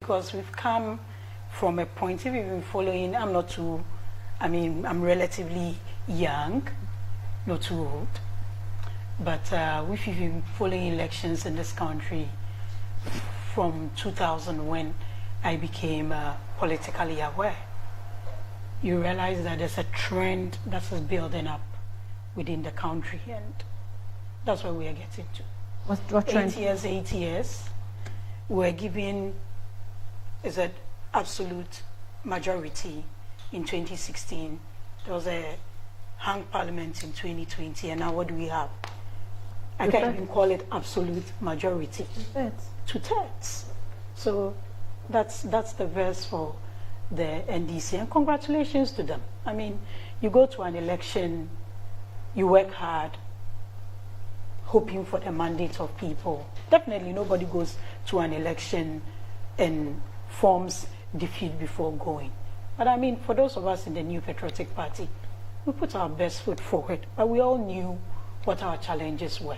because we've come from a point, if you've been following, I'm relatively young, not too old, but we've been following elections in this country from 2000 when I became politically aware. You realize that there's a trend that is building up within the country, and that's where we are getting to. What trend? 8 years, we're giving absolute majority in 2016. There was a hung parliament in 2020, and now what do we have? I can't even call it absolute majority. Two-thirds. So that's the verse for the NDC, and congratulations to them. I mean, you go to an election, you work hard, hoping for the mandate of people. Definitely nobody goes to an election and forms defeat before going. But I mean, for those of us in the New Patriotic Party, we put our best foot forward, but we all knew what our challenges were.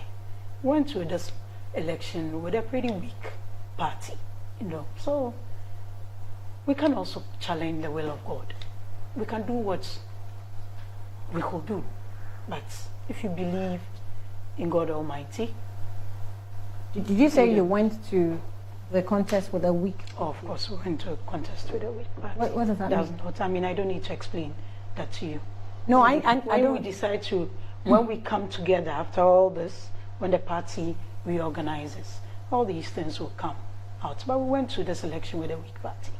We went to this election with a pretty weak party, so we can also challenge the will of God. We can do what we could do, but if you believe in God Almighty. Did you say you went to the contest with a weak? Oh, of course, we went to a contest with a weak party. What does that mean? Not, I mean, I don't need to explain that to you. No, when we decide to, when we come together after all this, when the party reorganizes, all these things will come out. But we went to this election with a weak party.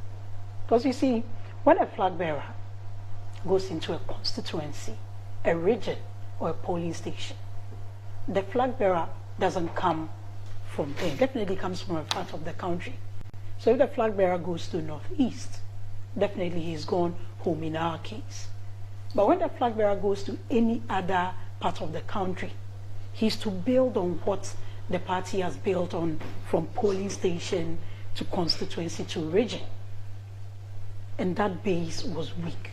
Because you see, when a flag bearer goes into a constituency, a region, or a polling station, the flag bearer doesn't come from there. Definitely comes from a part of the country. So if the flag bearer goes to Northeast, definitely he's gone home in our case. But when the flag bearer goes to any other part of the country, he's to build on what the party has built on, from polling station to constituency to region. And that base was weak.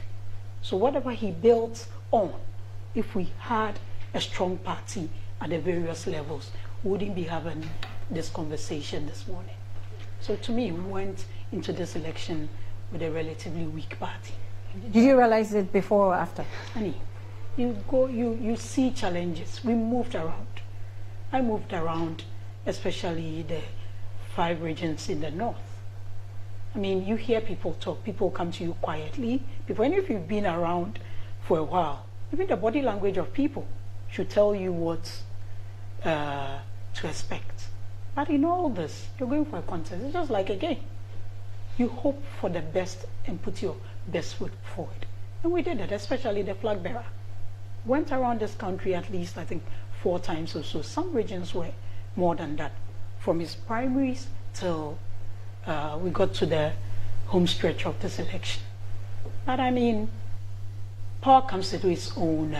So whatever he built on, if we had a strong party at the various levels, we wouldn't be having this conversation this morning. So to me, we went into this election with a relatively weak party. Did you realize it before or after? Honey, you see challenges. We moved around. I moved around, especially the 5 regions in the north. I mean, you hear people talk, people come to you quietly. And if you've been around for a while, even the body language of people should tell you what to expect. But in all this, you're going for a contest. It's just like a game. You hope for the best and put your best foot forward. And we did it, especially the flag bearer. Went around this country at least, I think, 4 times or so. Some regions were more than that. From its primaries till we got to the home stretch of this election. But I mean, power comes into its own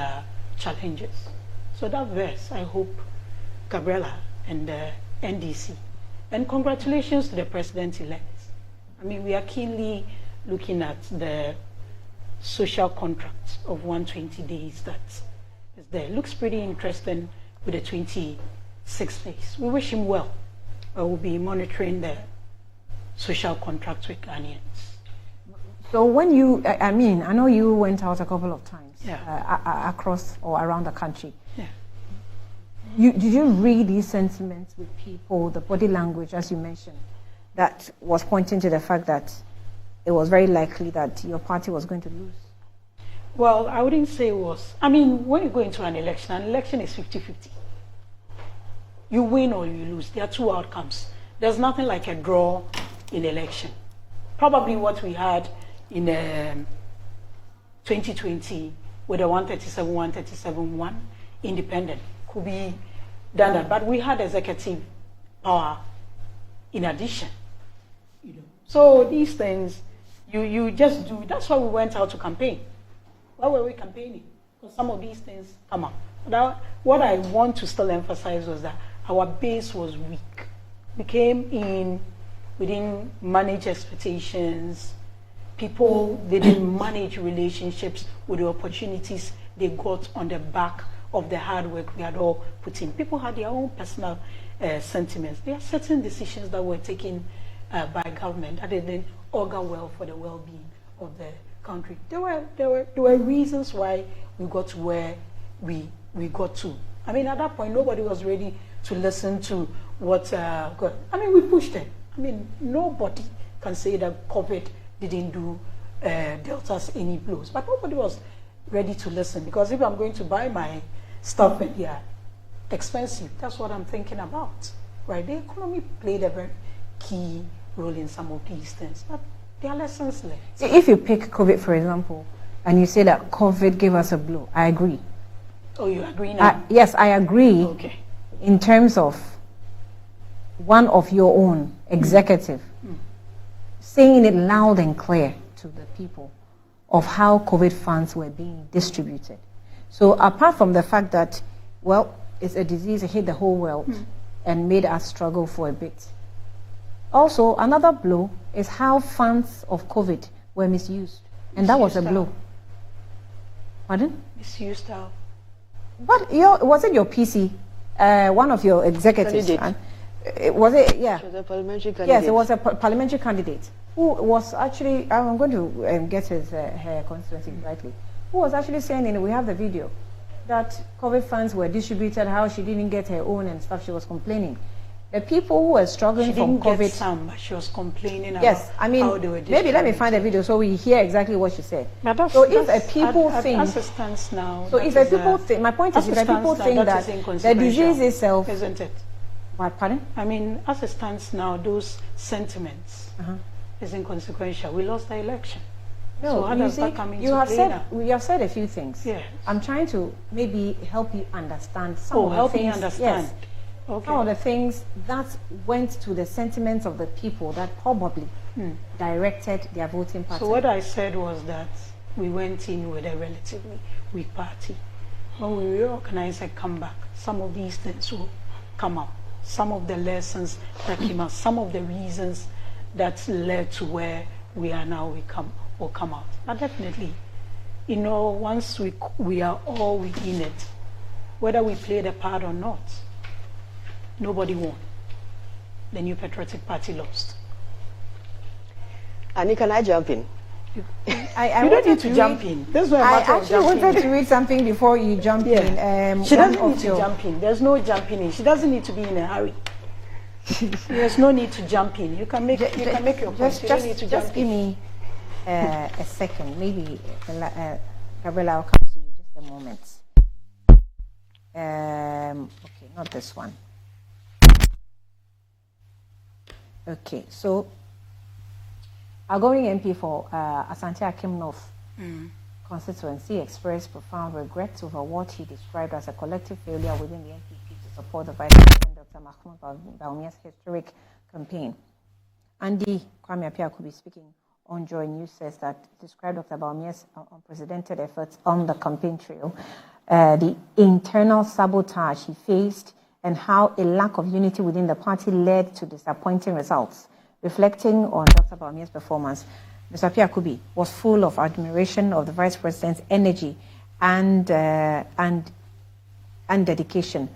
challenges. So that verse, I hope Gabriela and the NDC, and congratulations to the president-elect. I mean, we are keenly looking at the social contract of 120 days that is there. Looks pretty interesting with the 26 days. We wish him well. We'll be monitoring the social contract with Ghanaians. So when you, I mean, I know you went out a couple of times across or around the country. Yeah. Did you read these sentiments with people, the body language, as you mentioned, that was pointing to the fact that it was very likely that your party was going to lose? Well, I wouldn't say it was. I mean, when you go into an election is 50-50. You win or you lose. There are 2 outcomes. There's nothing like a draw in election. Probably what we had in 2020 with the 137-1 independent could be done that. But we had executive power in addition. So these things, you just do. That's why we went out to campaign. Why were we campaigning? Because some of these things come up. What I want to still emphasize was that our base was weak. We came in, we didn't manage expectations. People, they didn't manage relationships with the opportunities they got on the back of the hard work we had all put in. People had their own personal sentiments. There are certain decisions that were taken by government that didn't augur well for the well-being of the country. There were reasons why we got to where we got to. I mean, at that point, nobody was ready to listen to what. We pushed it. I mean, nobody can say that COVID didn't do Delta's any blows, but nobody was ready to listen, because if I'm going to buy my stuff and yeah, expensive, that's what I'm thinking about, right? The economy played a very key role in some of these things, but there are lessons learned. If you pick COVID, for example, and you say that COVID gave us a blow, I agree. Oh, you agree now? Yes, I agree. Okay. In terms of one of your own executive saying it loud and clear to the people of how COVID funds were being distributed. So apart from the fact that, well, it's a disease that hit the whole world and made us struggle for a bit. Also, another blow is how funds of COVID were misused. And that was a blow. Pardon? Misused how? But was it your PC, one of your executives? Was it, yeah. She was a parliamentary candidate. Yes, it was a parliamentary candidate who was actually, I'm going to get her constituency rightly, who was actually saying, and we have the video, that COVID funds were distributed, how she didn't get her own and stuff. She was complaining. The people who were struggling from COVID. Get some, but she was complaining about how they were distributed. Maybe let me find the video so we hear exactly what she said. So if a people think, as it stands now, so if a people think, my point is, if a people think that the disease itself, isn't it? Pardon? I mean, as it stands now, those sentiments is inconsequential. We lost the election. No, so how does that come into play we have said a few things. Yes. I'm trying to maybe help you understand some of the help things. me understand. Yes. Okay. Some of the things that went to the sentiments of the people that probably directed their voting pattern. So what I said was that we went in with a relatively weak party. When we reorganize and come back, some of these things will come out. Some of the lessons that came out, some of the reasons that led to where we are now will come out. But definitely, once we are all within it, whether we played a part or not, nobody won. The New Patriotic Party lost. Annie, can I jump in? You don't need to jump in. There's no matter of jumping. I actually wanted to read something before you jump in. She doesn't need to jump in. There's no jumping in. She doesn't need to be in a hurry. There's no need to jump in. You can make your point. You don't need to jump in. Just give me a second. Maybe, Gabriela, I'll come to you just a moment. Okay, not this one. Okay, so outgoing MP for Asante Akim North constituency expressed profound regret over what he described as a collective failure within the NPP to support the Vice President Dr. Mahmoud Bawumia's historic campaign. Andy Kwame Appiah could be speaking on Joy News says that described Dr. Bawumia's unprecedented efforts on the campaign trail, the internal sabotage he faced, and how a lack of unity within the party led to disappointing results. Reflecting on Dr. Bawumia's performance, Mr. Appiah Kubi was full of admiration of the Vice President's energy and dedication.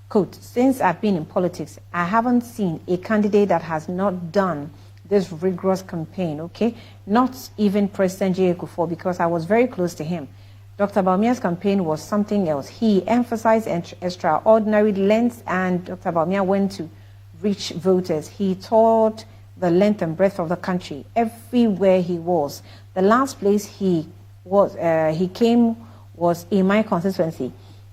Quote, since I've been in politics, I haven't seen a candidate that has not done this rigorous campaign, okay? Not even President J. Kufuor, because I was very close to him. Dr. Bawumia's campaign was something else. He emphasized extraordinary lengths, and Dr. Bawumia went to reach voters. He toured the length and breadth of the country, everywhere he was. The last place he came was in my constituency.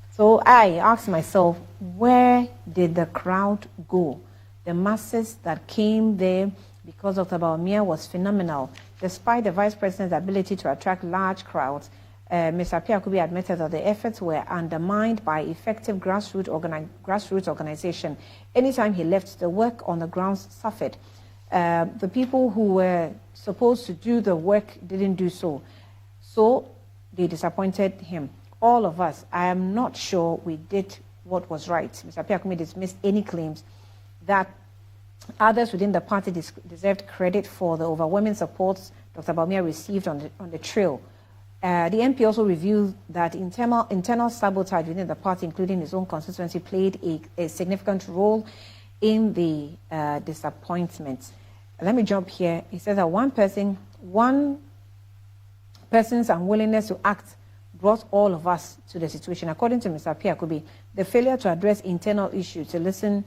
So I asked myself, where did the crowd go? The masses that came there, because Dr. Bawumia was phenomenal. Despite the Vice President's ability to attract large crowds, Mr. Appiah Kubi admitted that the efforts were undermined by effective grassroots organization. Anytime he left, the work on the ground suffered. The people who were supposed to do the work didn't do so. So they disappointed him. All of us, I am not sure we did what was right. Mr. Appiah Kubi dismissed any claims that others within the party deserved credit for the overwhelming support Dr. Bawumia received on the trail. The MP also revealed that internal sabotage within the party, including his own constituency, played a significant role in the disappointment. let me jump here. He says that one person's unwillingness to act brought all of us to the situation. According to Mr. Piakobi, the failure to address internal issues, to listen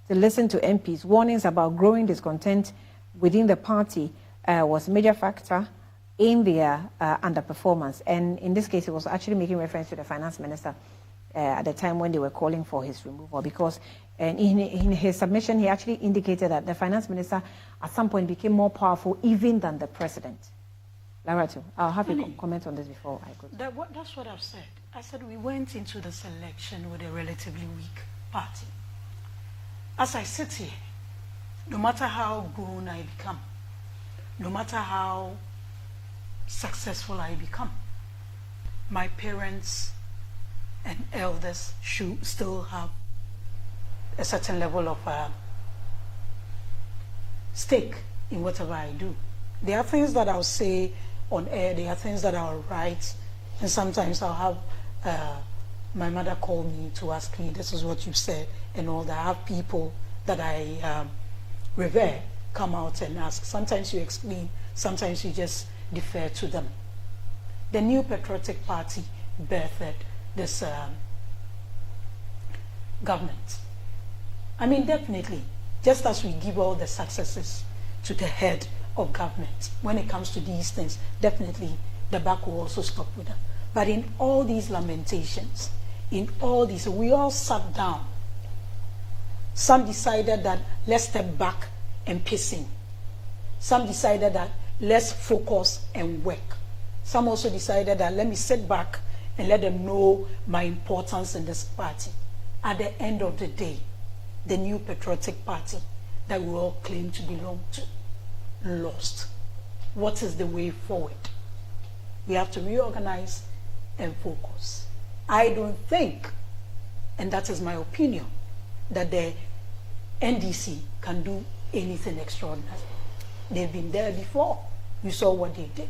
to MPs, warnings about growing discontent within the party was a major factor in their underperformance. And in this case, it was actually making reference to the finance minister at the time when they were calling for his removal, because in his submission, he actually indicated that the finance minister at some point became more powerful even than the president. Lawuratu, I'll have you comment on this before I go. That's what I've said. I said we went into this election with a relatively weak party. As I sit here, no matter how grown I become, no matter how successful I become, my parents and elders should still have a certain level of stake in whatever I do. There are things that I'll say on air, there are things that I'll write, and sometimes I'll have my mother call me to ask me, this is what you said, and all that. I have people that I revere come out and ask. Sometimes you explain, sometimes you just defer to them. The New Patriotic Party birthed this government. I mean, definitely, just as we give all the successes to the head of government, when it comes to these things, definitely the buck will also stop with them. But in all these lamentations, in all these, we all sat down. Some decided that let's step back and pacing. Some decided that let's focus and work. Some also decided that let me sit back and let them know my importance in this party. At the end of the day, the New Patriotic Party that we all claim to belong to lost. What is the way forward? We have to reorganize and focus. I don't think, and that is my opinion, that the NDC can do anything extraordinary. They've been there before. You saw what they did.